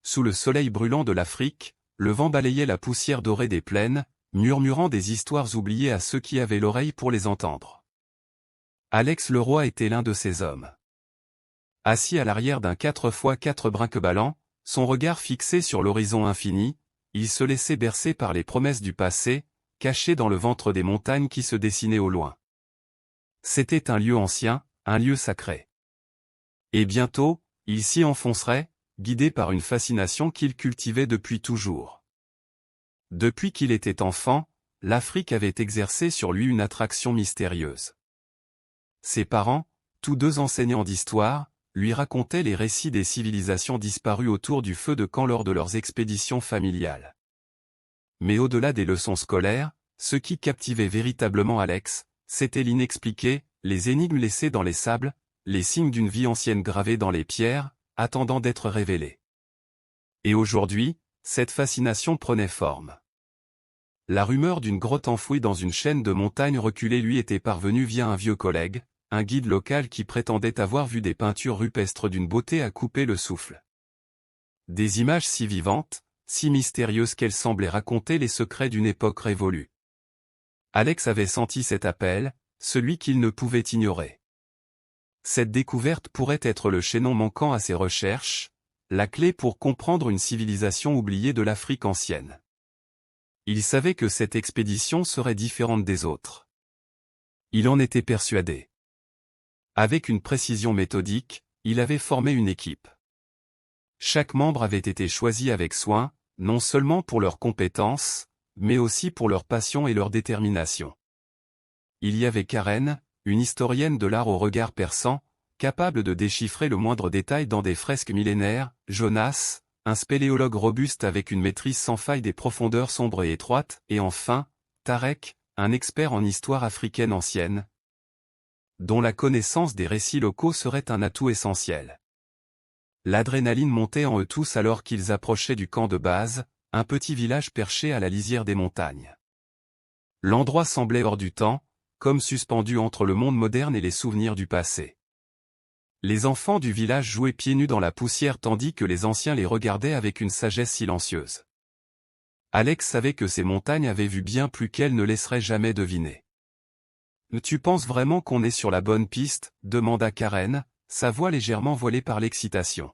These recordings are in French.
sous le soleil brûlant de l'Afrique, le vent balayait la poussière dorée des plaines, murmurant des histoires oubliées à ceux qui avaient l'oreille pour les entendre. Alex Leroy était l'un de ces hommes. Assis à l'arrière d'un 4x4 brinque-ballant, son regard fixé sur l'horizon infini, il se laissait bercer par les promesses du passé, cachées dans le ventre des montagnes qui se dessinaient au loin. C'était un lieu ancien, un lieu sacré. Et bientôt, il s'y enfoncerait, guidé par une fascination qu'il cultivait depuis toujours. Depuis qu'il était enfant, l'Afrique avait exercé sur lui une attraction mystérieuse. Ses parents, tous deux enseignants d'histoire, lui racontaient les récits des civilisations disparues autour du feu de camp lors de leurs expéditions familiales. Mais au-delà des leçons scolaires, ce qui captivait véritablement Alex, c'était l'inexpliqué, les énigmes laissées dans les sables, les signes d'une vie ancienne gravés dans les pierres, attendant d'être révélés. Et aujourd'hui, cette fascination prenait forme. La rumeur d'une grotte enfouie dans une chaîne de montagnes reculées lui était parvenue via un vieux collègue, un guide local qui prétendait avoir vu des peintures rupestres d'une beauté à couper le souffle. Des images si vivantes, si mystérieuses qu'elles semblaient raconter les secrets d'une époque révolue. Alex avait senti cet appel, celui qu'il ne pouvait ignorer. Cette découverte pourrait être le chaînon manquant à ses recherches, la clé pour comprendre une civilisation oubliée de l'Afrique ancienne. Il savait que cette expédition serait différente des autres. Il en était persuadé. Avec une précision méthodique, il avait formé une équipe. Chaque membre avait été choisi avec soin, non seulement pour leurs compétences, mais aussi pour leur passion et leur détermination. Il y avait Karen, une historienne de l'art au regard perçant, capable de déchiffrer le moindre détail dans des fresques millénaires, Jonas, un spéléologue robuste avec une maîtrise sans faille des profondeurs sombres et étroites, et enfin, Tarek, un expert en histoire africaine ancienne, dont la connaissance des récits locaux serait un atout essentiel. L'adrénaline montait en eux tous alors qu'ils approchaient du camp de base, un petit village perché à la lisière des montagnes. L'endroit semblait hors du temps, comme suspendu entre le monde moderne et les souvenirs du passé. Les enfants du village jouaient pieds nus dans la poussière tandis que les anciens les regardaient avec une sagesse silencieuse. Alex savait que ces montagnes avaient vu bien plus qu'elles ne laisseraient jamais deviner. « Tu penses vraiment qu'on est sur la bonne piste ?» demanda Karen, sa voix légèrement voilée par l'excitation.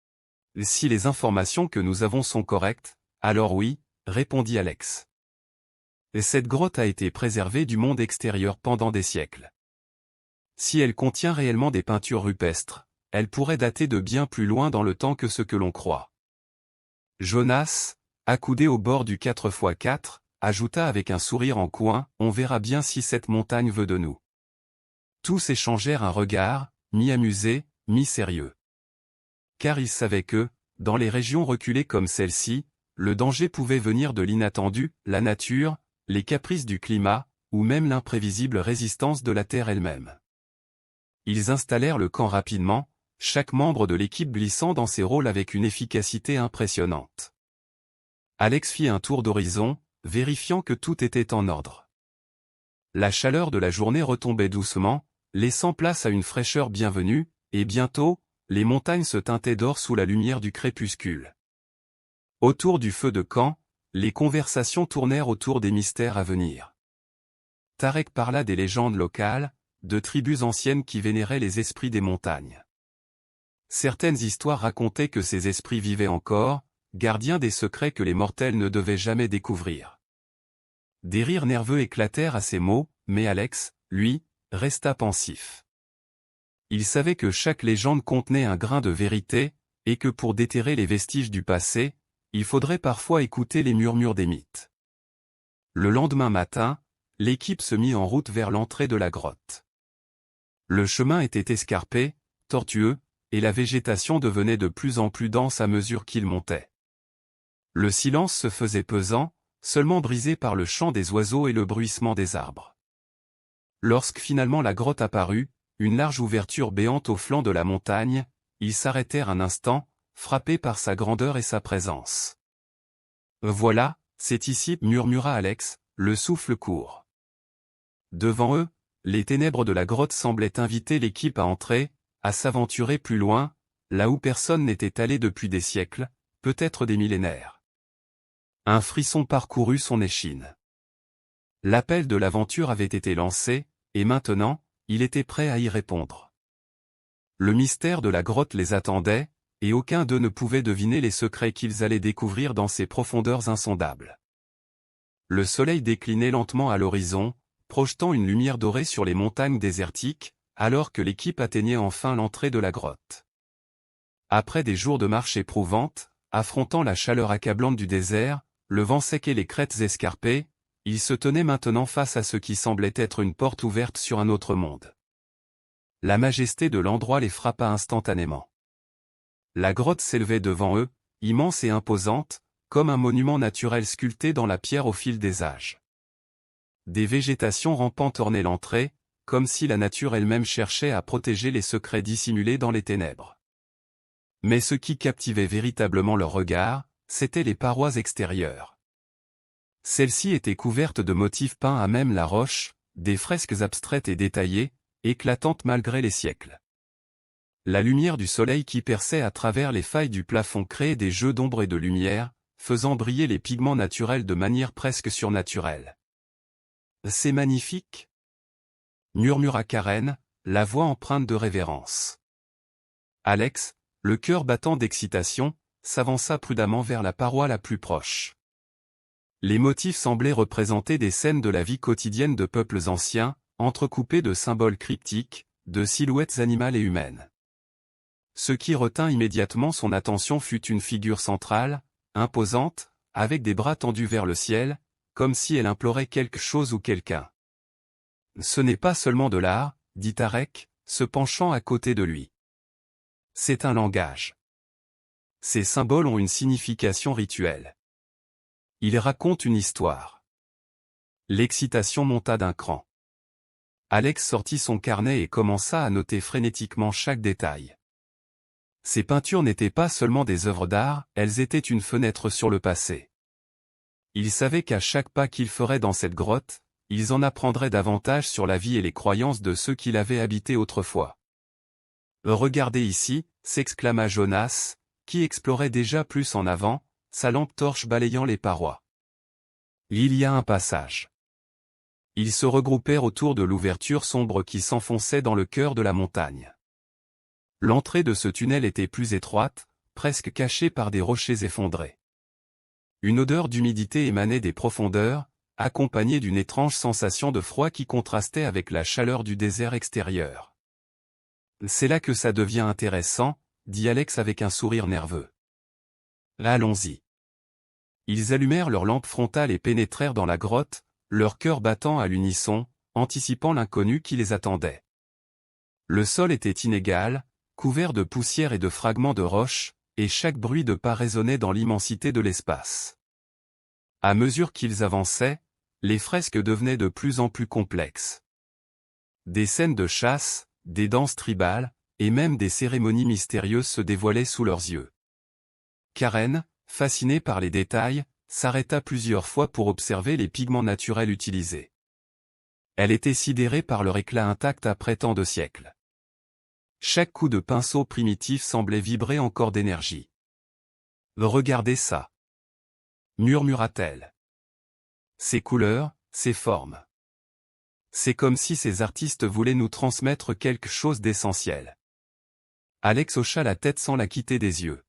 « Si les informations que nous avons sont correctes, alors oui, » répondit Alex. « Cette grotte a été préservée du monde extérieur pendant des siècles. Si elle contient réellement des peintures rupestres, elle pourrait dater de bien plus loin dans le temps que ce que l'on croit. » Jonas, accoudé au bord du 4x4, ajouta avec un sourire en coin, « On verra bien si cette montagne veut de nous. » Tous échangèrent un regard, mi-amusé, mi-sérieux. Car ils savaient que, dans les régions reculées comme celle-ci, le danger pouvait venir de l'inattendu, la nature, les caprices du climat, ou même l'imprévisible résistance de la terre elle-même. Ils installèrent le camp rapidement, chaque membre de l'équipe glissant dans ses rôles avec une efficacité impressionnante. Alex fit un tour d'horizon, vérifiant que tout était en ordre. La chaleur de la journée retombait doucement, laissant place à une fraîcheur bienvenue, et bientôt, les montagnes se teintaient d'or sous la lumière du crépuscule. Autour du feu de camp, les conversations tournèrent autour des mystères à venir. Tarek parla des légendes locales, de tribus anciennes qui vénéraient les esprits des montagnes. Certaines histoires racontaient que ces esprits vivaient encore, gardiens des secrets que les mortels ne devaient jamais découvrir. Des rires nerveux éclatèrent à ces mots, mais Alex, lui, resta pensif. Il savait que chaque légende contenait un grain de vérité, et que pour déterrer les vestiges du passé, il faudrait parfois écouter les murmures des mythes. Le lendemain matin, l'équipe se mit en route vers l'entrée de la grotte. Le chemin était escarpé, tortueux, et la végétation devenait de plus en plus dense à mesure qu'ils montaient. Le silence se faisait pesant, seulement brisé par le chant des oiseaux et le bruissement des arbres. Lorsque finalement la grotte apparut, une large ouverture béante au flanc de la montagne, ils s'arrêtèrent un instant, frappés par sa grandeur et sa présence. « Voilà, c'est ici » murmura Alex, le souffle court. Devant eux, les ténèbres de la grotte semblaient inviter l'équipe à entrer, à s'aventurer plus loin, là où personne n'était allé depuis des siècles, peut-être des millénaires. Un frisson parcourut son échine. L'appel de l'aventure avait été lancé, et maintenant, il était prêt à y répondre. Le mystère de la grotte les attendait, et aucun d'eux ne pouvait deviner les secrets qu'ils allaient découvrir dans ces profondeurs insondables. Le soleil déclinait lentement à l'horizon, projetant une lumière dorée sur les montagnes désertiques, alors que l'équipe atteignait enfin l'entrée de la grotte. Après des jours de marche éprouvante, affrontant la chaleur accablante du désert, le vent sec et les crêtes escarpées, ils se tenaient maintenant face à ce qui semblait être une porte ouverte sur un autre monde. La majesté de l'endroit les frappa instantanément. La grotte s'élevait devant eux, immense et imposante, comme un monument naturel sculpté dans la pierre au fil des âges. Des végétations rampantes ornaient l'entrée, comme si la nature elle-même cherchait à protéger les secrets dissimulés dans les ténèbres. Mais ce qui captivait véritablement leur regard, c'étaient les parois extérieures. Celles-ci étaient couvertes de motifs peints à même la roche, des fresques abstraites et détaillées, éclatantes malgré les siècles. La lumière du soleil qui perçait à travers les failles du plafond créait des jeux d'ombre et de lumière, faisant briller les pigments naturels de manière presque surnaturelle. « C'est magnifique !» murmura Karen, la voix empreinte de révérence. Alex, le cœur battant d'excitation, s'avança prudemment vers la paroi la plus proche. Les motifs semblaient représenter des scènes de la vie quotidienne de peuples anciens, entrecoupés de symboles cryptiques, de silhouettes animales et humaines. Ce qui retint immédiatement son attention fut une figure centrale, imposante, avec des bras tendus vers le ciel, comme si elle implorait quelque chose ou quelqu'un. « Ce n'est pas seulement de l'art, » dit Tarek, se penchant à côté de lui. « C'est un langage. Ces symboles ont une signification rituelle. Ils racontent une histoire. » L'excitation monta d'un cran. Alex sortit son carnet et commença à noter frénétiquement chaque détail. Ces peintures n'étaient pas seulement des œuvres d'art, elles étaient une fenêtre sur le passé. Il savait qu'à chaque pas qu'ils feraient dans cette grotte, ils en apprendraient davantage sur la vie et les croyances de ceux qui l'avaient habité autrefois. « Regardez ici » s'exclama Jonas, qui explorait déjà plus en avant, sa lampe torche balayant les parois. Il y a un passage. Ils se regroupèrent autour de l'ouverture sombre qui s'enfonçait dans le cœur de la montagne. L'entrée de ce tunnel était plus étroite, presque cachée par des rochers effondrés. Une odeur d'humidité émanait des profondeurs, accompagnée d'une étrange sensation de froid qui contrastait avec la chaleur du désert extérieur. « C'est là que ça devient intéressant, » dit Alex avec un sourire nerveux. « Allons-y. » Ils allumèrent leur lampe frontale et pénétrèrent dans la grotte, leur cœur battant à l'unisson, anticipant l'inconnu qui les attendait. Le sol était inégal, couvert de poussière et de fragments de roches, et chaque bruit de pas résonnait dans l'immensité de l'espace. À mesure qu'ils avançaient, les fresques devenaient de plus en plus complexes. Des scènes de chasse, des danses tribales, et même des cérémonies mystérieuses se dévoilaient sous leurs yeux. Karen, fascinée par les détails, s'arrêta plusieurs fois pour observer les pigments naturels utilisés. Elle était sidérée par leur éclat intact après tant de siècles. Chaque coup de pinceau primitif semblait vibrer encore d'énergie. « Regardez ça !» murmura-t-elle. « Ces couleurs, ces formes. C'est comme si ces artistes voulaient nous transmettre quelque chose d'essentiel. » Alex hocha la tête sans la quitter des yeux.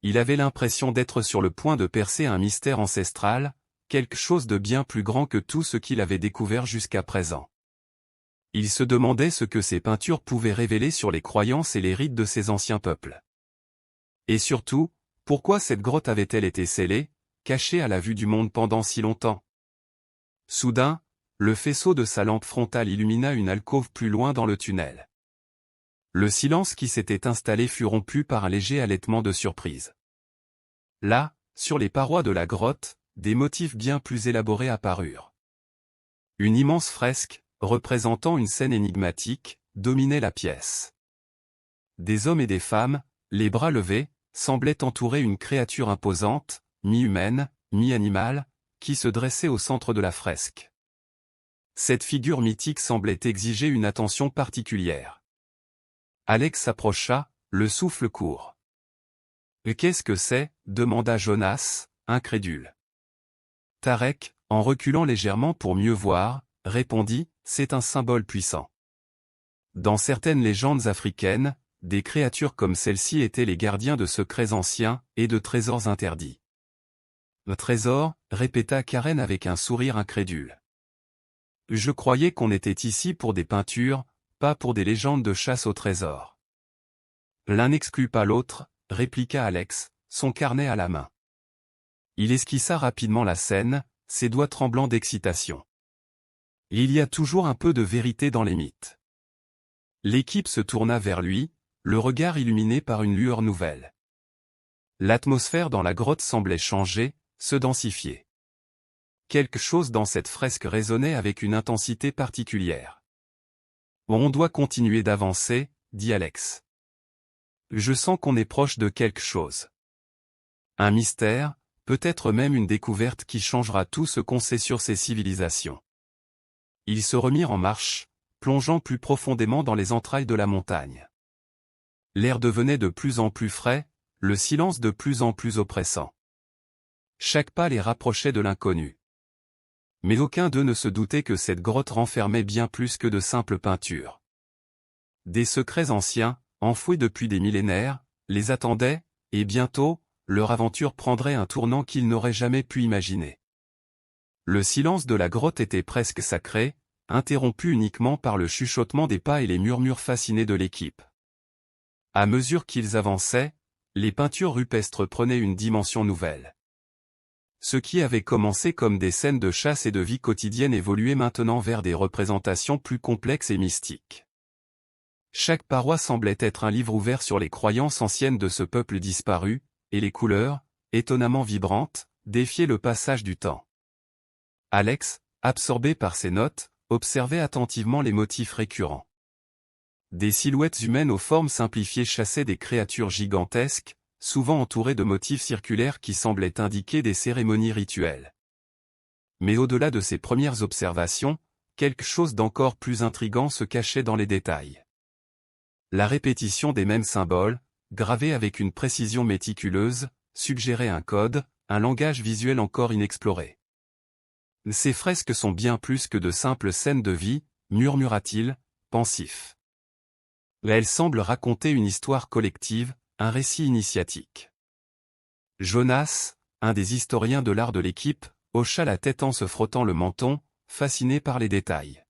Il avait l'impression d'être sur le point de percer un mystère ancestral, quelque chose de bien plus grand que tout ce qu'il avait découvert jusqu'à présent. Il se demandait ce que ces peintures pouvaient révéler sur les croyances et les rites de ces anciens peuples. Et surtout, pourquoi cette grotte avait-elle été scellée, cachée à la vue du monde pendant si longtemps? Soudain, le faisceau de sa lampe frontale illumina une alcôve plus loin dans le tunnel. Le silence qui s'était installé fut rompu par un léger halètement de surprise. Là, sur les parois de la grotte, des motifs bien plus élaborés apparurent. Une immense fresque, représentant une scène énigmatique, dominait la pièce. Des hommes et des femmes, les bras levés, semblaient entourer une créature imposante, mi-humaine, mi-animale, qui se dressait au centre de la fresque. Cette figure mythique semblait exiger une attention particulière. Alex s'approcha, le souffle court. « Qu'est-ce que c'est » demanda Jonas, incrédule. Tarek, en reculant légèrement pour mieux voir, répondit, « C'est un symbole puissant. Dans certaines légendes africaines, des créatures comme celle-ci étaient les gardiens de secrets anciens et de trésors interdits. » « Le trésor » répéta Karen avec un sourire incrédule. « Je croyais qu'on était ici pour des peintures, pas pour des légendes de chasse au trésor. »« L'un n'exclut pas l'autre, » répliqua Alex, son carnet à la main. Il esquissa rapidement la scène, ses doigts tremblants d'excitation. Il y a toujours un peu de vérité dans les mythes. L'équipe se tourna vers lui, le regard illuminé par une lueur nouvelle. L'atmosphère dans la grotte semblait changer, se densifier. Quelque chose dans cette fresque résonnait avec une intensité particulière. « On doit continuer d'avancer, » dit Alex. « Je sens qu'on est proche de quelque chose. Un mystère, peut-être même une découverte qui changera tout ce qu'on sait sur ces civilisations. » Ils se remirent en marche, plongeant plus profondément dans les entrailles de la montagne. L'air devenait de plus en plus frais, le silence de plus en plus oppressant. Chaque pas les rapprochait de l'inconnu. Mais aucun d'eux ne se doutait que cette grotte renfermait bien plus que de simples peintures. Des secrets anciens, enfouis depuis des millénaires, les attendaient, et bientôt, leur aventure prendrait un tournant qu'ils n'auraient jamais pu imaginer. Le silence de la grotte était presque sacré, interrompu uniquement par le chuchotement des pas et les murmures fascinés de l'équipe. À mesure qu'ils avançaient, les peintures rupestres prenaient une dimension nouvelle. Ce qui avait commencé comme des scènes de chasse et de vie quotidienne évoluait maintenant vers des représentations plus complexes et mystiques. Chaque paroi semblait être un livre ouvert sur les croyances anciennes de ce peuple disparu, et les couleurs, étonnamment vibrantes, défiaient le passage du temps. Alex, absorbé par ces notes, observait attentivement les motifs récurrents. Des silhouettes humaines aux formes simplifiées chassaient des créatures gigantesques, souvent entourées de motifs circulaires qui semblaient indiquer des cérémonies rituelles. Mais au-delà de ces premières observations, quelque chose d'encore plus intrigant se cachait dans les détails. La répétition des mêmes symboles, gravés avec une précision méticuleuse, suggérait un code, un langage visuel encore inexploré. « Ces fresques sont bien plus que de simples scènes de vie, » murmura-t-il, pensif. Elles semblent raconter une histoire collective, un récit initiatique. Jonas, un des historiens de l'art de l'équipe, hocha la tête en se frottant le menton, fasciné par les détails.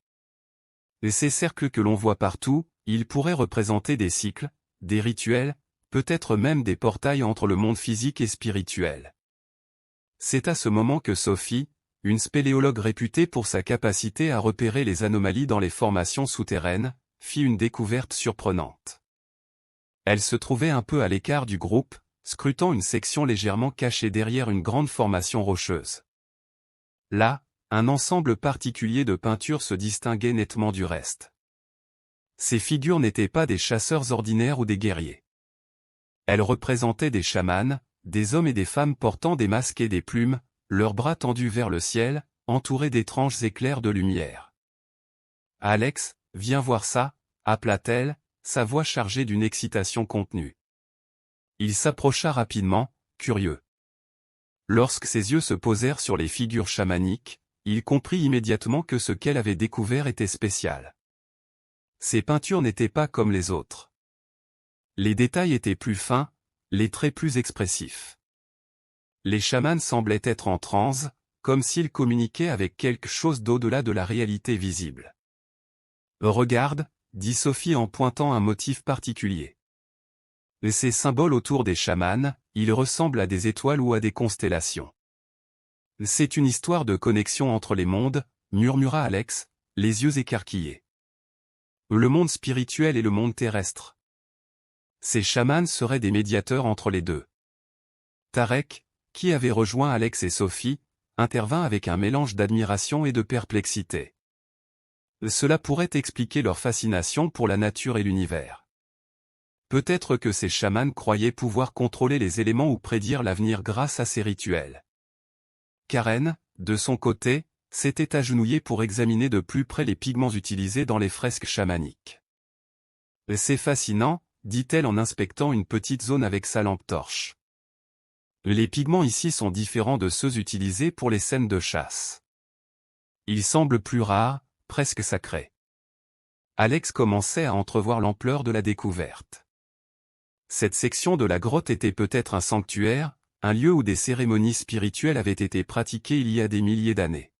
Et ces cercles que l'on voit partout, ils pourraient représenter des cycles, des rituels, peut-être même des portails entre le monde physique et spirituel. C'est à ce moment que Sophie, une spéléologue réputée pour sa capacité à repérer les anomalies dans les formations souterraines, fit une découverte surprenante. Elle se trouvait un peu à l'écart du groupe, scrutant une section légèrement cachée derrière une grande formation rocheuse. Là, un ensemble particulier de peintures se distinguait nettement du reste. Ces figures n'étaient pas des chasseurs ordinaires ou des guerriers. Elles représentaient des chamans, des hommes et des femmes portant des masques et des plumes, leurs bras tendus vers le ciel, entourés d'étranges éclairs de lumière. « Alex, viens voir ça » appela-t-elle, sa voix chargée d'une excitation contenue. Il s'approcha rapidement, curieux. Lorsque ses yeux se posèrent sur les figures chamaniques, il comprit immédiatement que ce qu'elle avait découvert était spécial. Ces peintures n'étaient pas comme les autres. Les détails étaient plus fins, les traits plus expressifs. Les chamans semblaient être en transe, comme s'ils communiquaient avec quelque chose d'au-delà de la réalité visible. « Regarde » dit Sophie en pointant un motif particulier. Ces symboles autour des chamans, ils ressemblent à des étoiles ou à des constellations. C'est une histoire de connexion entre les mondes, murmura Alex, les yeux écarquillés. Le monde spirituel et le monde terrestre. Ces chamans seraient des médiateurs entre les deux. Tarek, qui avait rejoint Alex et Sophie, intervint avec un mélange d'admiration et de perplexité. Cela pourrait expliquer leur fascination pour la nature et l'univers. Peut-être que ces chamans croyaient pouvoir contrôler les éléments ou prédire l'avenir grâce à ces rituels. Karen, de son côté, s'était agenouillée pour examiner de plus près les pigments utilisés dans les fresques chamaniques. « C'est fascinant » dit-elle en inspectant une petite zone avec sa lampe torche. Les pigments ici sont différents de ceux utilisés pour les scènes de chasse. Ils semblent plus rares, presque sacrés. Alex commençait à entrevoir l'ampleur de la découverte. Cette section de la grotte était peut-être un sanctuaire, un lieu où des cérémonies spirituelles avaient été pratiquées il y a des milliers d'années.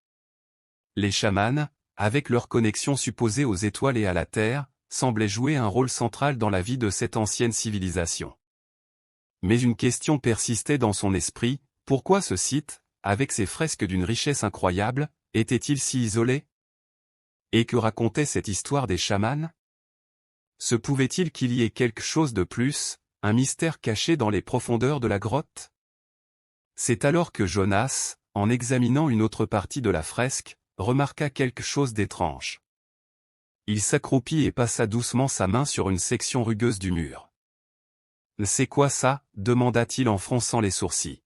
Les chamans, avec leur connexion supposée aux étoiles et à la Terre, semblaient jouer un rôle central dans la vie de cette ancienne civilisation. Mais une question persistait dans son esprit, pourquoi ce site, avec ses fresques d'une richesse incroyable, était-il si isolé? Et que racontait cette histoire des chamans? Se pouvait-il qu'il y ait quelque chose de plus, un mystère caché dans les profondeurs de la grotte? C'est alors que Jonas, en examinant une autre partie de la fresque, remarqua quelque chose d'étrange. Il s'accroupit et passa doucement sa main sur une section rugueuse du mur. « C'est quoi ça » demanda-t-il en fronçant les sourcils.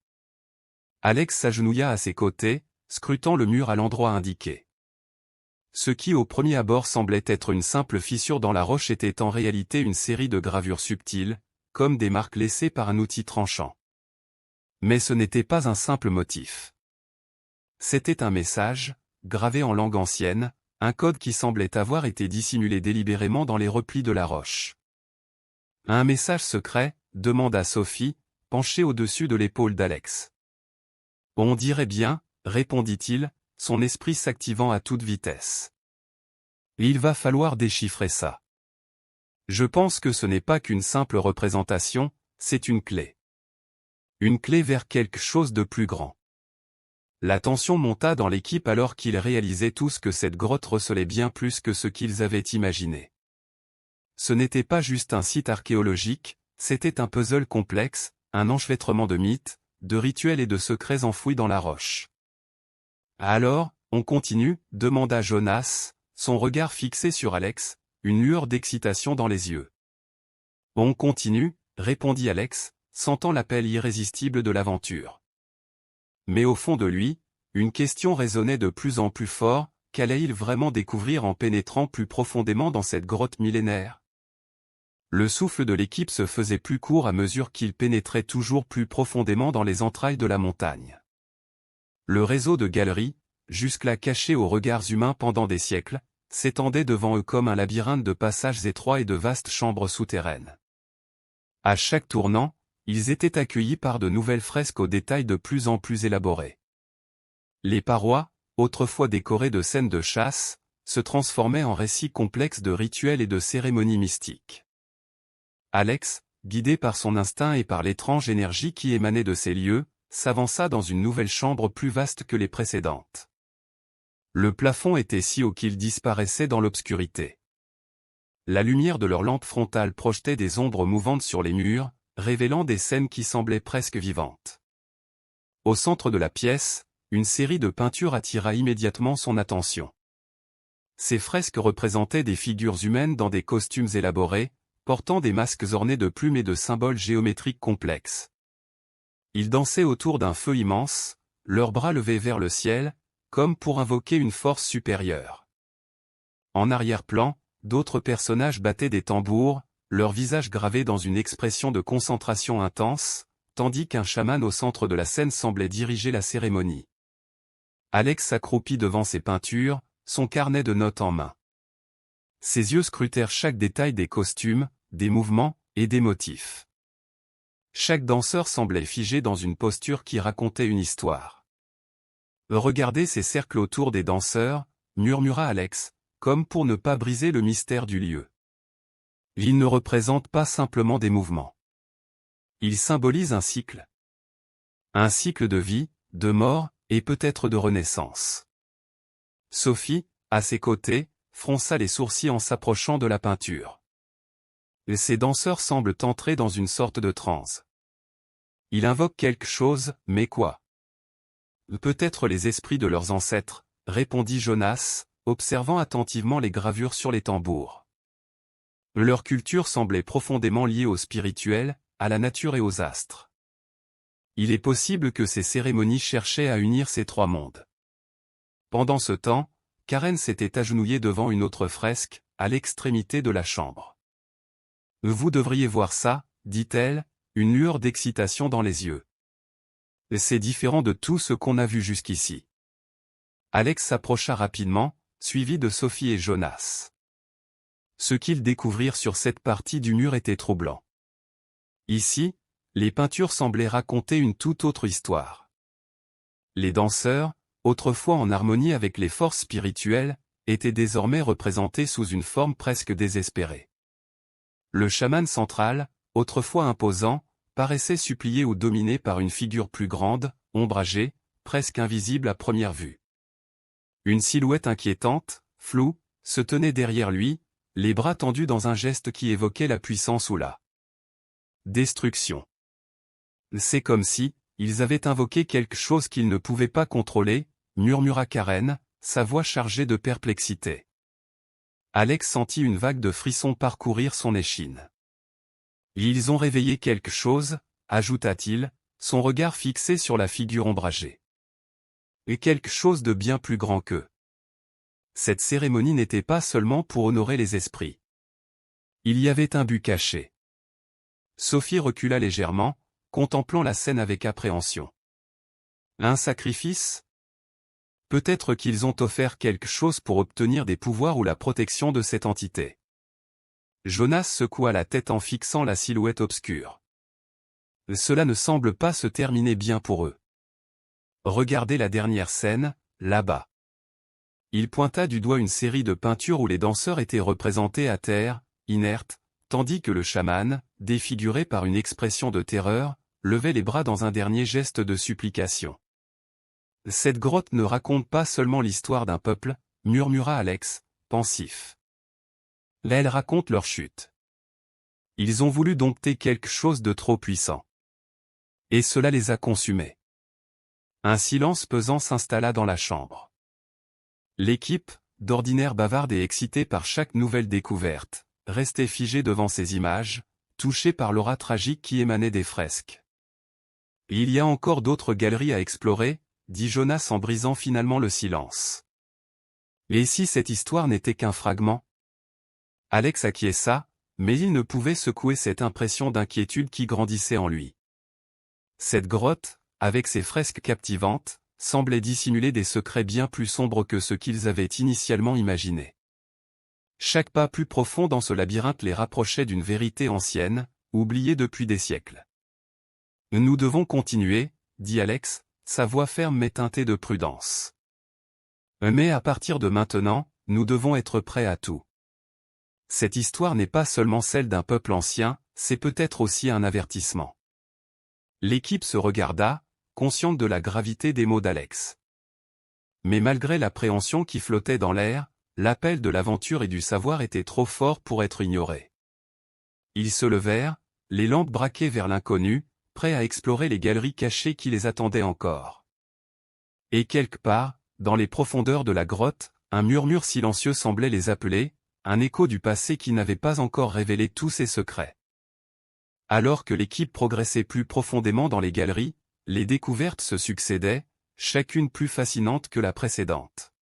Alex s'agenouilla à ses côtés, scrutant le mur à l'endroit indiqué. Ce qui au premier abord semblait être une simple fissure dans la roche était en réalité une série de gravures subtiles, comme des marques laissées par un outil tranchant. Mais ce n'était pas un simple motif. C'était un message, gravé en langue ancienne, un code qui semblait avoir été dissimulé délibérément dans les replis de la roche. Un message secret, demanda Sophie, penchée au-dessus de l'épaule d'Alex. On dirait bien, répondit-il, son esprit s'activant à toute vitesse. Il va falloir déchiffrer ça. Je pense que ce n'est pas qu'une simple représentation, c'est une clé. Une clé vers quelque chose de plus grand. La tension monta dans l'équipe alors qu'ils réalisaient tous que cette grotte recelait bien plus que ce qu'ils avaient imaginé. Ce n'était pas juste un site archéologique, c'était un puzzle complexe, un enchevêtrement de mythes, de rituels et de secrets enfouis dans la roche. Alors, on continue, demanda Jonas, son regard fixé sur Alex, une lueur d'excitation dans les yeux. On continue, répondit Alex, sentant l'appel irrésistible de l'aventure. Mais au fond de lui, une question résonnait de plus en plus fort, qu'allait-il vraiment découvrir en pénétrant plus profondément dans cette grotte millénaire? Le souffle de l'équipe se faisait plus court à mesure qu'il pénétrait toujours plus profondément dans les entrailles de la montagne. Le réseau de galeries, jusque-là caché aux regards humains pendant des siècles, s'étendait devant eux comme un labyrinthe de passages étroits et de vastes chambres souterraines. À chaque tournant, ils étaient accueillis par de nouvelles fresques aux détails de plus en plus élaborés. Les parois, autrefois décorées de scènes de chasse, se transformaient en récits complexes de rituels et de cérémonies mystiques. Alex, guidé par son instinct et par l'étrange énergie qui émanait de ces lieux, s'avança dans une nouvelle chambre plus vaste que les précédentes. Le plafond était si haut qu'il disparaissait dans l'obscurité. La lumière de leur lampe frontale projetait des ombres mouvantes sur les murs, révélant des scènes qui semblaient presque vivantes. Au centre de la pièce, une série de peintures attira immédiatement son attention. Ces fresques représentaient des figures humaines dans des costumes élaborés, portant des masques ornés de plumes et de symboles géométriques complexes. Ils dansaient autour d'un feu immense, leurs bras levés vers le ciel, comme pour invoquer une force supérieure. En arrière-plan, d'autres personnages battaient des tambours, leurs visages gravés dans une expression de concentration intense, tandis qu'un chaman au centre de la scène semblait diriger la cérémonie. Alex s'accroupit devant ces peintures, son carnet de notes en main. Ses yeux scrutèrent chaque détail des costumes, des mouvements, et des motifs. Chaque danseur semblait figé dans une posture qui racontait une histoire. Regardez ces cercles autour des danseurs, murmura Alex, comme pour ne pas briser le mystère du lieu. Ils ne représentent pas simplement des mouvements. Ils symbolisent un cycle. Un cycle de vie, de mort, et peut-être de renaissance. Sophie, à ses côtés, fronça les sourcils en s'approchant de la peinture. Ces danseurs semblent entrer dans une sorte de transe. Ils invoquent quelque chose, mais quoi? Peut-être les esprits de leurs ancêtres, répondit Jonas, observant attentivement les gravures sur les tambours. Leur culture semblait profondément liée au spirituel, à la nature et aux astres. Il est possible que ces cérémonies cherchaient à unir ces trois mondes. Pendant ce temps, Karen s'était agenouillée devant une autre fresque, à l'extrémité de la chambre. « Vous devriez voir ça, dit-elle, une lueur d'excitation dans les yeux. C'est différent de tout ce qu'on a vu jusqu'ici. Alex s'approcha rapidement, suivi de Sophie et Jonas. Ce qu'ils découvrirent sur cette partie du mur était troublant. Ici, les peintures semblaient raconter une toute autre histoire. Les danseurs, autrefois en harmonie avec les forces spirituelles, étaient désormais représentés sous une forme presque désespérée. Le chaman central, autrefois imposant, paraissait supplié ou dominé par une figure plus grande, ombragée, presque invisible à première vue. Une silhouette inquiétante, floue, se tenait derrière lui, les bras tendus dans un geste qui évoquait la puissance ou la destruction. C'est comme si, ils avaient invoqué quelque chose qu'ils ne pouvaient pas contrôler, murmura Karen, sa voix chargée de perplexité. Alex sentit une vague de frissons parcourir son échine. Ils ont réveillé quelque chose, ajouta-t-il, son regard fixé sur la figure ombragée. Et quelque chose de bien plus grand qu'eux. Cette cérémonie n'était pas seulement pour honorer les esprits. Il y avait un but caché. Sophie recula légèrement, contemplant la scène avec appréhension. Un sacrifice ? Peut-être qu'ils ont offert quelque chose pour obtenir des pouvoirs ou la protection de cette entité. Jonas secoua la tête en fixant la silhouette obscure. Cela ne semble pas se terminer bien pour eux. Regardez la dernière scène, là-bas. Il pointa du doigt une série de peintures où les danseurs étaient représentés à terre, inertes, tandis que le chaman, défiguré par une expression de terreur, levait les bras dans un dernier geste de supplication. Cette grotte ne raconte pas seulement l'histoire d'un peuple, murmura Alex, pensif. Là, elle raconte leur chute. Ils ont voulu dompter quelque chose de trop puissant. Et cela les a consumés. Un silence pesant s'installa dans la chambre. L'équipe, d'ordinaire bavarde et excitée par chaque nouvelle découverte, restait figée devant ces images, touchée par l'aura tragique qui émanait des fresques. Il y a encore d'autres galeries à explorer, dit Jonas en brisant finalement le silence. Et si cette histoire n'était qu'un fragment ? Alex acquiesça, mais il ne pouvait secouer cette impression d'inquiétude qui grandissait en lui. Cette grotte, avec ses fresques captivantes, semblait dissimuler des secrets bien plus sombres que ceux qu'ils avaient initialement imaginés. Chaque pas plus profond dans ce labyrinthe les rapprochait d'une vérité ancienne, oubliée depuis des siècles. « Nous devons continuer, » dit Alex, sa voix ferme mais teintée de prudence. « Mais à partir de maintenant, nous devons être prêts à tout. Cette histoire n'est pas seulement celle d'un peuple ancien, c'est peut-être aussi un avertissement. » L'équipe se regarda, consciente de la gravité des mots d'Alex. Mais malgré l'appréhension qui flottait dans l'air, l'appel de l'aventure et du savoir était trop fort pour être ignoré. Ils se levèrent, les lampes braquées vers l'inconnu, prêts à explorer les galeries cachées qui les attendaient encore. Et quelque part, dans les profondeurs de la grotte, un murmure silencieux semblait les appeler, un écho du passé qui n'avait pas encore révélé tous ses secrets. Alors que l'équipe progressait plus profondément dans les galeries, les découvertes se succédaient, chacune plus fascinante que la précédente.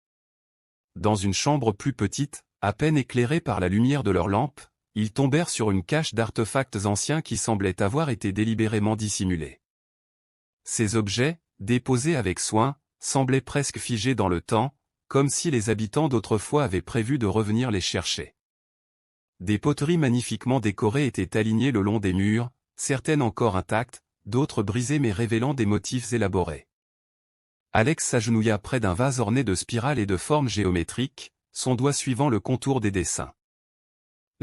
Dans une chambre plus petite, à peine éclairée par la lumière de leurs lampes, ils tombèrent sur une cache d'artefacts anciens qui semblaient avoir été délibérément dissimulés. Ces objets, déposés avec soin, semblaient presque figés dans le temps, comme si les habitants d'autrefois avaient prévu de revenir les chercher. Des poteries magnifiquement décorées étaient alignées le long des murs, certaines encore intactes, d'autres brisées mais révélant des motifs élaborés. Alex s'agenouilla près d'un vase orné de spirales et de formes géométriques, son doigt suivant le contour des dessins.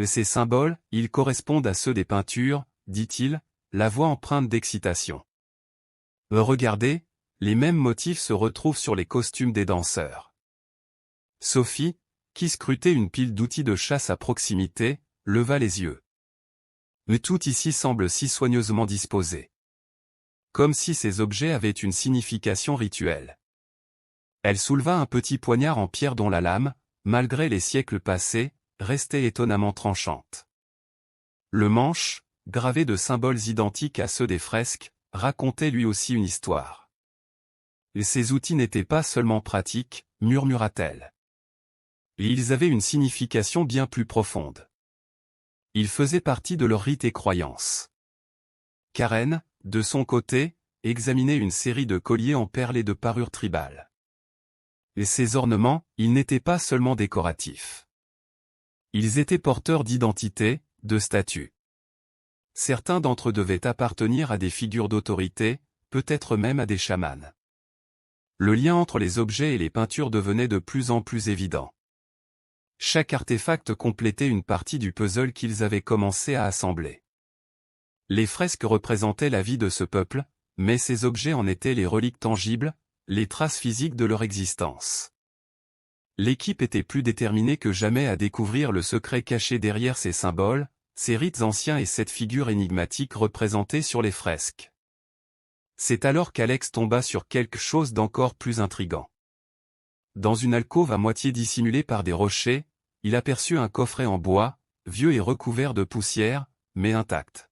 Ces symboles, ils correspondent à ceux des peintures, dit-il, la voix empreinte d'excitation. Regardez, les mêmes motifs se retrouvent sur les costumes des danseurs. Sophie, qui scrutait une pile d'outils de chasse à proximité, leva les yeux. Mais tout ici semble si soigneusement disposé. Comme si ces objets avaient une signification rituelle. Elle souleva un petit poignard en pierre dont la lame, malgré les siècles passés, restait étonnamment tranchante. Le manche, gravé de symboles identiques à ceux des fresques, racontait lui aussi une histoire. Et ces outils n'étaient pas seulement pratiques, murmura-t-elle. Ils avaient une signification bien plus profonde. Ils faisaient partie de leurs rites et croyances. Karen, de son côté, examinaient une série de colliers en perles et de parures tribales. Et ces ornements, ils n'étaient pas seulement décoratifs. Ils étaient porteurs d'identité, de statut. Certains d'entre eux devaient appartenir à des figures d'autorité, peut-être même à des chamans. Le lien entre les objets et les peintures devenait de plus en plus évident. Chaque artefact complétait une partie du puzzle qu'ils avaient commencé à assembler. Les fresques représentaient la vie de ce peuple, mais ces objets en étaient les reliques tangibles, les traces physiques de leur existence. L'équipe était plus déterminée que jamais à découvrir le secret caché derrière ces symboles, ces rites anciens et cette figure énigmatique représentée sur les fresques. C'est alors qu'Alex tomba sur quelque chose d'encore plus intrigant. Dans une alcôve à moitié dissimulée par des rochers, il aperçut un coffret en bois, vieux et recouvert de poussière, mais intact.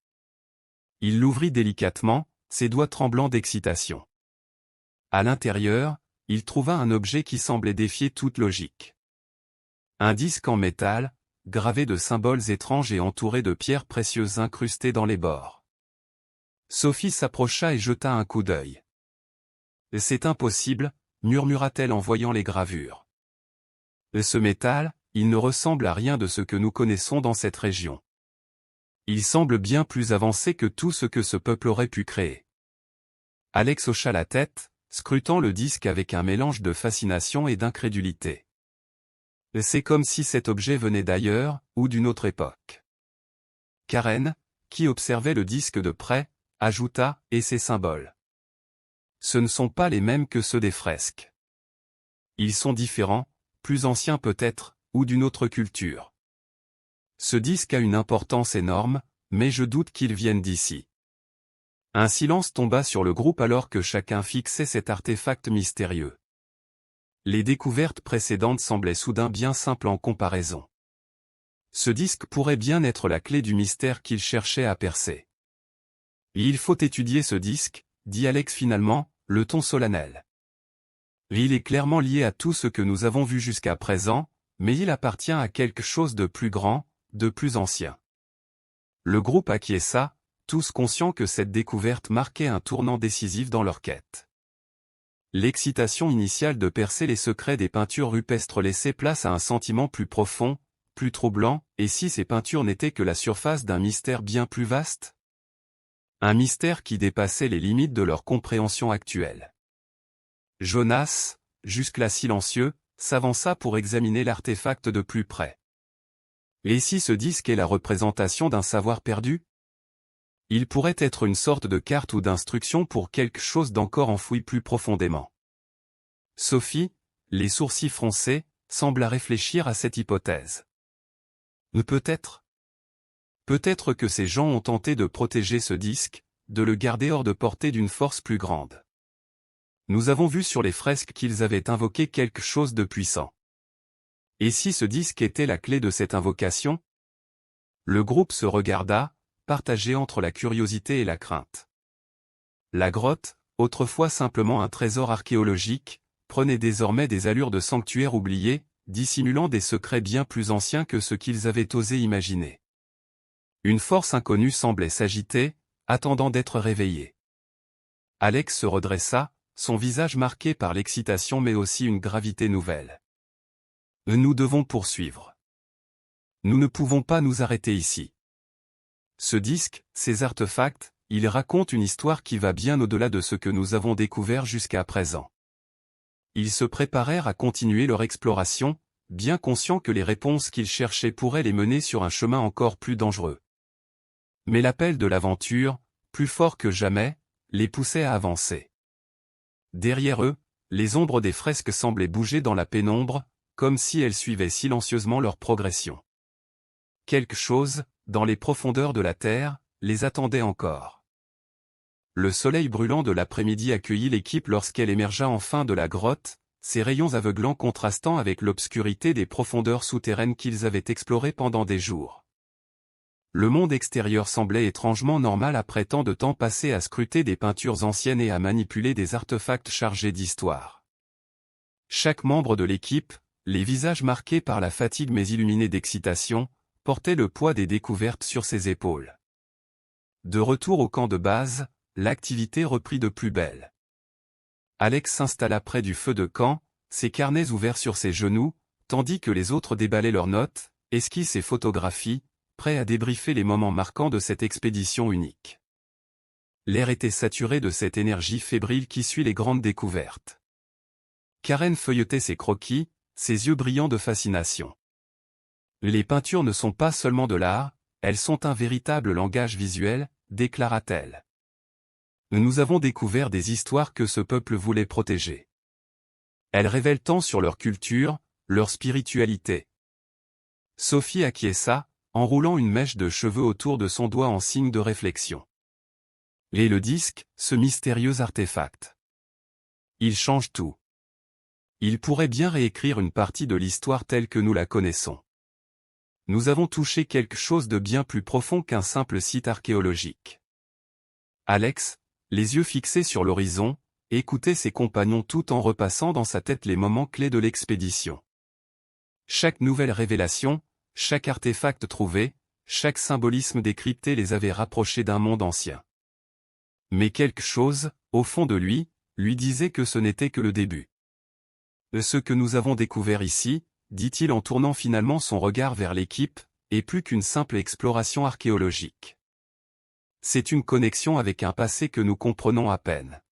Il l'ouvrit délicatement, ses doigts tremblants d'excitation. À l'intérieur, il trouva un objet qui semblait défier toute logique. Un disque en métal, gravé de symboles étranges et entouré de pierres précieuses incrustées dans les bords. Sophie s'approcha et jeta un coup d'œil. « C'est impossible », murmura-t-elle en voyant les gravures. « Ce métal, il ne ressemble à rien de ce que nous connaissons dans cette région. Il semble bien plus avancé que tout ce que ce peuple aurait pu créer. » Alex hocha la tête, scrutant le disque avec un mélange de fascination et d'incrédulité. C'est comme si cet objet venait d'ailleurs, ou d'une autre époque. Karen, qui observait le disque de près, ajouta « et ses symboles. Ce ne sont pas les mêmes que ceux des fresques. Ils sont différents, plus anciens peut-être, ou d'une autre culture. Ce disque a une importance énorme, mais je doute qu'il vienne d'ici. » Un silence tomba sur le groupe alors que chacun fixait cet artefact mystérieux. Les découvertes précédentes semblaient soudain bien simples en comparaison. Ce disque pourrait bien être la clé du mystère qu'ils cherchaient à percer. « Il faut étudier ce disque, » dit Alex finalement, le ton solennel. « Il est clairement lié à tout ce que nous avons vu jusqu'à présent, mais il appartient à quelque chose de plus grand, de plus ancien. » Le groupe acquiesça, tous conscients que cette découverte marquait un tournant décisif dans leur quête. L'excitation initiale de percer les secrets des peintures rupestres laissait place à un sentiment plus profond, plus troublant, et si ces peintures n'étaient que la surface d'un mystère bien plus vaste? Un mystère qui dépassait les limites de leur compréhension actuelle. Jonas, jusque-là silencieux, s'avança pour examiner l'artefact de plus près. Et si ce disque est la représentation d'un savoir perdu? Il pourrait être une sorte de carte ou d'instruction pour quelque chose d'encore enfoui plus profondément. Sophie, les sourcils froncés, sembla réfléchir à cette hypothèse. Peut-être. Peut-être que ces gens ont tenté de protéger ce disque, de le garder hors de portée d'une force plus grande. Nous avons vu sur les fresques qu'ils avaient invoqué quelque chose de puissant. Et si ce disque était la clé de cette invocation? Le groupe se regarda, partagé entre la curiosité et la crainte. La grotte, autrefois simplement un trésor archéologique, prenait désormais des allures de sanctuaire oublié, dissimulant des secrets bien plus anciens que ce qu'ils avaient osé imaginer. Une force inconnue semblait s'agiter, attendant d'être réveillée. Alex se redressa, son visage marqué par l'excitation mais aussi une gravité nouvelle. Nous devons poursuivre. Nous ne pouvons pas nous arrêter ici. Ce disque, ces artefacts, ils racontent une histoire qui va bien au-delà de ce que nous avons découvert jusqu'à présent. Ils se préparèrent à continuer leur exploration, bien conscients que les réponses qu'ils cherchaient pourraient les mener sur un chemin encore plus dangereux. Mais l'appel de l'aventure, plus fort que jamais, les poussait à avancer. Derrière eux, les ombres des fresques semblaient bouger dans la pénombre, comme si elles suivaient silencieusement leur progression. Quelque chose, dans les profondeurs de la terre, les attendait encore. Le soleil brûlant de l'après-midi accueillit l'équipe lorsqu'elle émergea enfin de la grotte, ses rayons aveuglants contrastant avec l'obscurité des profondeurs souterraines qu'ils avaient explorées pendant des jours. Le monde extérieur semblait étrangement normal après tant de temps passé à scruter des peintures anciennes et à manipuler des artefacts chargés d'histoire. Chaque membre de l'équipe, les visages marqués par la fatigue mais illuminés d'excitation, portait le poids des découvertes sur ses épaules. De retour au camp de base, l'activité reprit de plus belle. Alex s'installa près du feu de camp, ses carnets ouverts sur ses genoux, tandis que les autres déballaient leurs notes, esquisses et photographies, prêts à débriefer les moments marquants de cette expédition unique. L'air était saturé de cette énergie fébrile qui suit les grandes découvertes. Karen feuilletait ses croquis, ses yeux brillants de fascination. Les peintures ne sont pas seulement de l'art, elles sont un véritable langage visuel, déclara-t-elle. Nous avons découvert des histoires que ce peuple voulait protéger. Elles révèlent tant sur leur culture, leur spiritualité. Sophie acquiesça, enroulant une mèche de cheveux autour de son doigt en signe de réflexion. Et le disque, ce mystérieux artefact. Il change tout. Il pourrait bien réécrire une partie de l'histoire telle que nous la connaissons. Nous avons touché quelque chose de bien plus profond qu'un simple site archéologique. Alex, les yeux fixés sur l'horizon, écoutait ses compagnons tout en repassant dans sa tête les moments clés de l'expédition. Chaque nouvelle révélation, chaque artefact trouvé, chaque symbolisme décrypté les avait rapprochés d'un monde ancien. Mais quelque chose, au fond de lui disait que ce n'était que le début. Ce que nous avons découvert ici, dit-il en tournant finalement son regard vers l'équipe, est plus qu'une simple exploration archéologique. C'est une connexion avec un passé que nous comprenons à peine.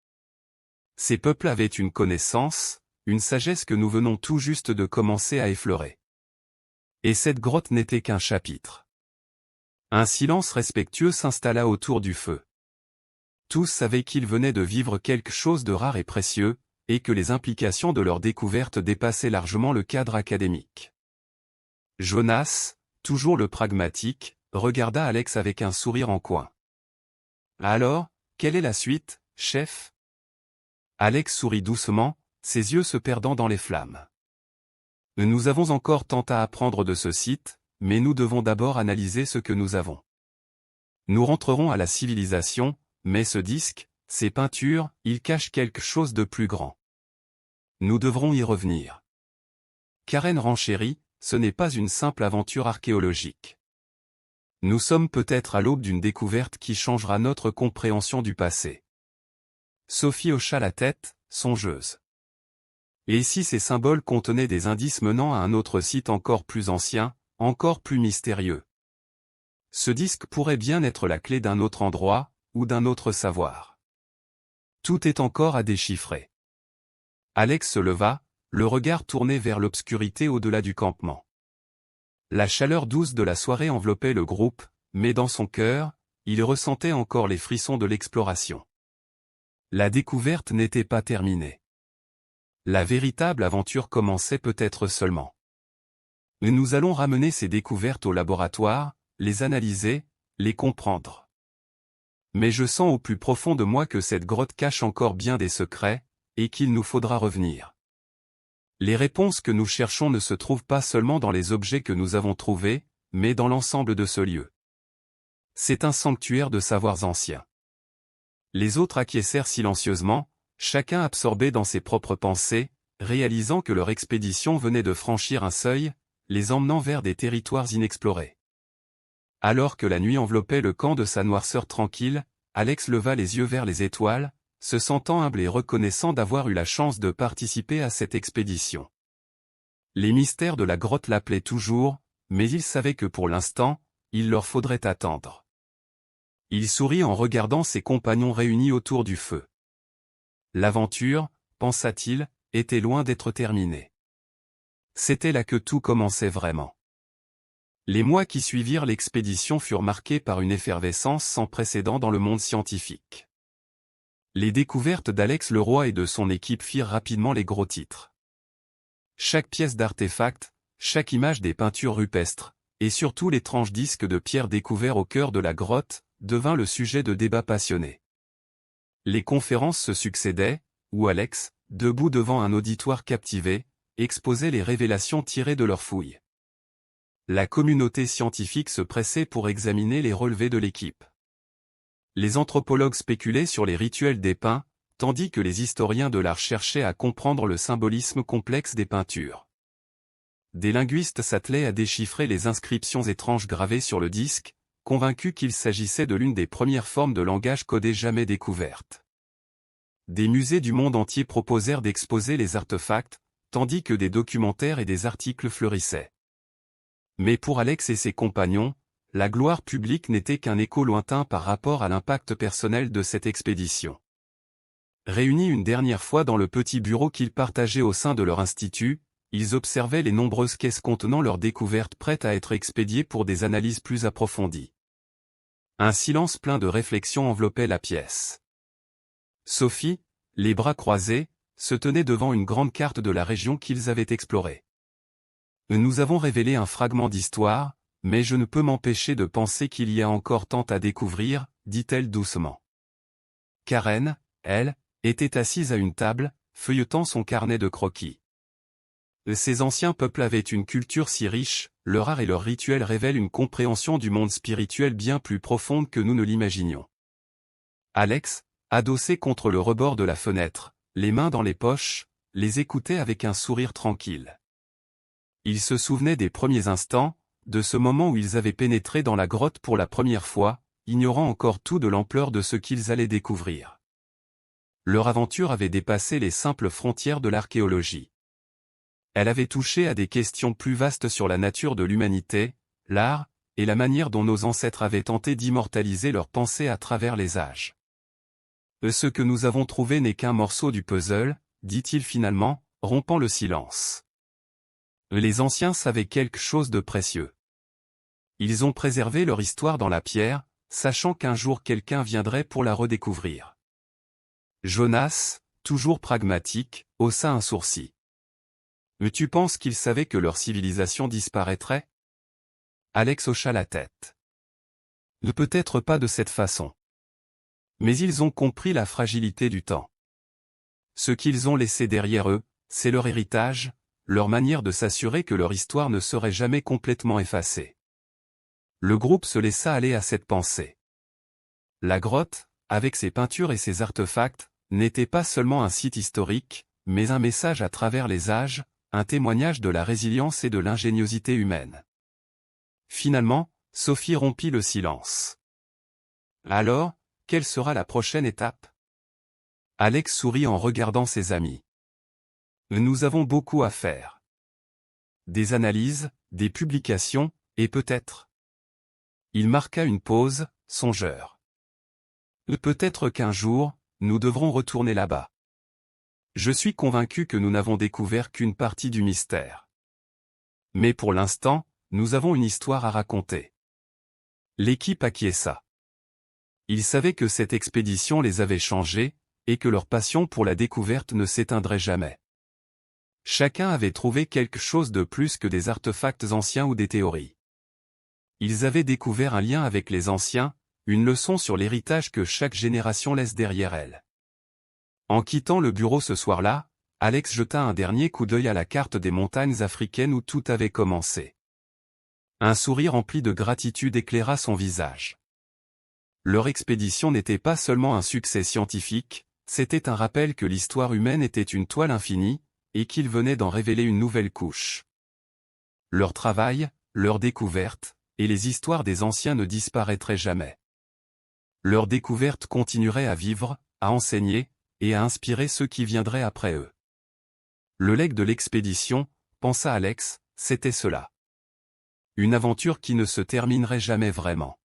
Ces peuples avaient une connaissance, une sagesse que nous venons tout juste de commencer à effleurer. Et cette grotte n'était qu'un chapitre. Un silence respectueux s'installa autour du feu. Tous savaient qu'ils venaient de vivre quelque chose de rare et précieux, et que les implications de leur découverte dépassaient largement le cadre académique. Jonas, toujours le pragmatique, regarda Alex avec un sourire en coin. « Alors, quelle est la suite, chef ?» Alex sourit doucement, ses yeux se perdant dans les flammes. « Nous avons encore tant à apprendre de ce site, mais nous devons d'abord analyser ce que nous avons. Nous rentrerons à la civilisation, mais ce disque, ces peintures, ils cachent quelque chose de plus grand. Nous devrons y revenir. » Karen renchérit, ce n'est pas une simple aventure archéologique. Nous sommes peut-être à l'aube d'une découverte qui changera notre compréhension du passé. Sophie hocha la tête, songeuse. Et si ces symboles contenaient des indices menant à un autre site encore plus ancien, encore plus mystérieux? Ce disque pourrait bien être la clé d'un autre endroit, ou d'un autre savoir. Tout est encore à déchiffrer. Alex se leva, le regard tourné vers l'obscurité au-delà du campement. La chaleur douce de la soirée enveloppait le groupe, mais dans son cœur, il ressentait encore les frissons de l'exploration. La découverte n'était pas terminée. La véritable aventure commençait peut-être seulement. Nous allons ramener ces découvertes au laboratoire, les analyser, les comprendre. Mais je sens au plus profond de moi que cette grotte cache encore bien des secrets, et qu'il nous faudra revenir. Les réponses que nous cherchons ne se trouvent pas seulement dans les objets que nous avons trouvés, mais dans l'ensemble de ce lieu. C'est un sanctuaire de savoirs anciens. Les autres acquiescèrent silencieusement, chacun absorbé dans ses propres pensées, réalisant que leur expédition venait de franchir un seuil, les emmenant vers des territoires inexplorés. Alors que la nuit enveloppait le camp de sa noirceur tranquille, Alex leva les yeux vers les étoiles, se sentant humble et reconnaissant d'avoir eu la chance de participer à cette expédition. Les mystères de la grotte l'appelaient toujours, mais il savait que pour l'instant, il leur faudrait attendre. Il sourit en regardant ses compagnons réunis autour du feu. L'aventure, pensa-t-il, était loin d'être terminée. C'était là que tout commençait vraiment. Les mois qui suivirent l'expédition furent marqués par une effervescence sans précédent dans le monde scientifique. Les découvertes d'Alex Leroy et de son équipe firent rapidement les gros titres. Chaque pièce d'artefact, chaque image des peintures rupestres, et surtout l'étrange disque de pierre découvert au cœur de la grotte, devint le sujet de débats passionnés. Les conférences se succédaient, où Alex, debout devant un auditoire captivé, exposait les révélations tirées de leurs fouilles. La communauté scientifique se pressait pour examiner les relevés de l'équipe. Les anthropologues spéculaient sur les rituels des peints, tandis que les historiens de l'art cherchaient à comprendre le symbolisme complexe des peintures. Des linguistes s'attelaient à déchiffrer les inscriptions étranges gravées sur le disque, convaincu qu'il s'agissait de l'une des premières formes de langage codé jamais découvertes. Des musées du monde entier proposèrent d'exposer les artefacts, tandis que des documentaires et des articles fleurissaient. Mais pour Alex et ses compagnons, la gloire publique n'était qu'un écho lointain par rapport à l'impact personnel de cette expédition. Réunis une dernière fois dans le petit bureau qu'ils partageaient au sein de leur institut, ils observaient les nombreuses caisses contenant leurs découvertes prêtes à être expédiées pour des analyses plus approfondies. Un silence plein de réflexion enveloppait la pièce. Sophie, les bras croisés, se tenait devant une grande carte de la région qu'ils avaient explorée. Nous avons révélé un fragment d'histoire, mais je ne peux m'empêcher de penser qu'il y a encore tant à découvrir, dit-elle doucement. Karen, elle, était assise à une table, feuilletant son carnet de croquis. Ces anciens peuples avaient une culture si riche, leur art et leurs rituels révèlent une compréhension du monde spirituel bien plus profonde que nous ne l'imaginions. Alex, adossé contre le rebord de la fenêtre, les mains dans les poches, les écoutait avec un sourire tranquille. Il se souvenait des premiers instants, de ce moment où ils avaient pénétré dans la grotte pour la première fois, ignorant encore tout de l'ampleur de ce qu'ils allaient découvrir. Leur aventure avait dépassé les simples frontières de l'archéologie. Elle avait touché à des questions plus vastes sur la nature de l'humanité, l'art, et la manière dont nos ancêtres avaient tenté d'immortaliser leurs pensées à travers les âges. Ce que nous avons trouvé n'est qu'un morceau du puzzle, dit-il finalement, rompant le silence. Les anciens savaient quelque chose de précieux. Ils ont préservé leur histoire dans la pierre, sachant qu'un jour quelqu'un viendrait pour la redécouvrir. Jonas, toujours pragmatique, haussa un sourcil. Tu penses qu'ils savaient que leur civilisation disparaîtrait? Alex hocha la tête. Peut-être pas de cette façon. Mais ils ont compris la fragilité du temps. Ce qu'ils ont laissé derrière eux, c'est leur héritage, leur manière de s'assurer que leur histoire ne serait jamais complètement effacée. Le groupe se laissa aller à cette pensée. La grotte, avec ses peintures et ses artefacts, n'était pas seulement un site historique, mais un message à travers les âges, un témoignage de la résilience et de l'ingéniosité humaine. Finalement, Sophie rompit le silence. Alors, quelle sera la prochaine étape? Alex sourit en regardant ses amis. Nous avons beaucoup à faire. Des analyses, des publications, et peut-être. Il marqua une pause, songeur. Peut-être qu'un jour, nous devrons retourner là-bas. Je suis convaincu que nous n'avons découvert qu'une partie du mystère. Mais pour l'instant, nous avons une histoire à raconter. L'équipe acquiesça. Ils savaient que cette expédition les avait changés, et que leur passion pour la découverte ne s'éteindrait jamais. Chacun avait trouvé quelque chose de plus que des artefacts anciens ou des théories. Ils avaient découvert un lien avec les anciens, une leçon sur l'héritage que chaque génération laisse derrière elle. En quittant le bureau ce soir-là, Alex jeta un dernier coup d'œil à la carte des montagnes africaines où tout avait commencé. Un sourire rempli de gratitude éclaira son visage. Leur expédition n'était pas seulement un succès scientifique, c'était un rappel que l'histoire humaine était une toile infinie, et qu'ils venaient d'en révéler une nouvelle couche. Leur travail, leurs découvertes, et les histoires des anciens ne disparaîtraient jamais. Leur découverte continuerait à vivre, à enseigner, et à inspirer ceux qui viendraient après eux. Le legs de l'expédition, pensa Alex, c'était cela. Une aventure qui ne se terminerait jamais vraiment.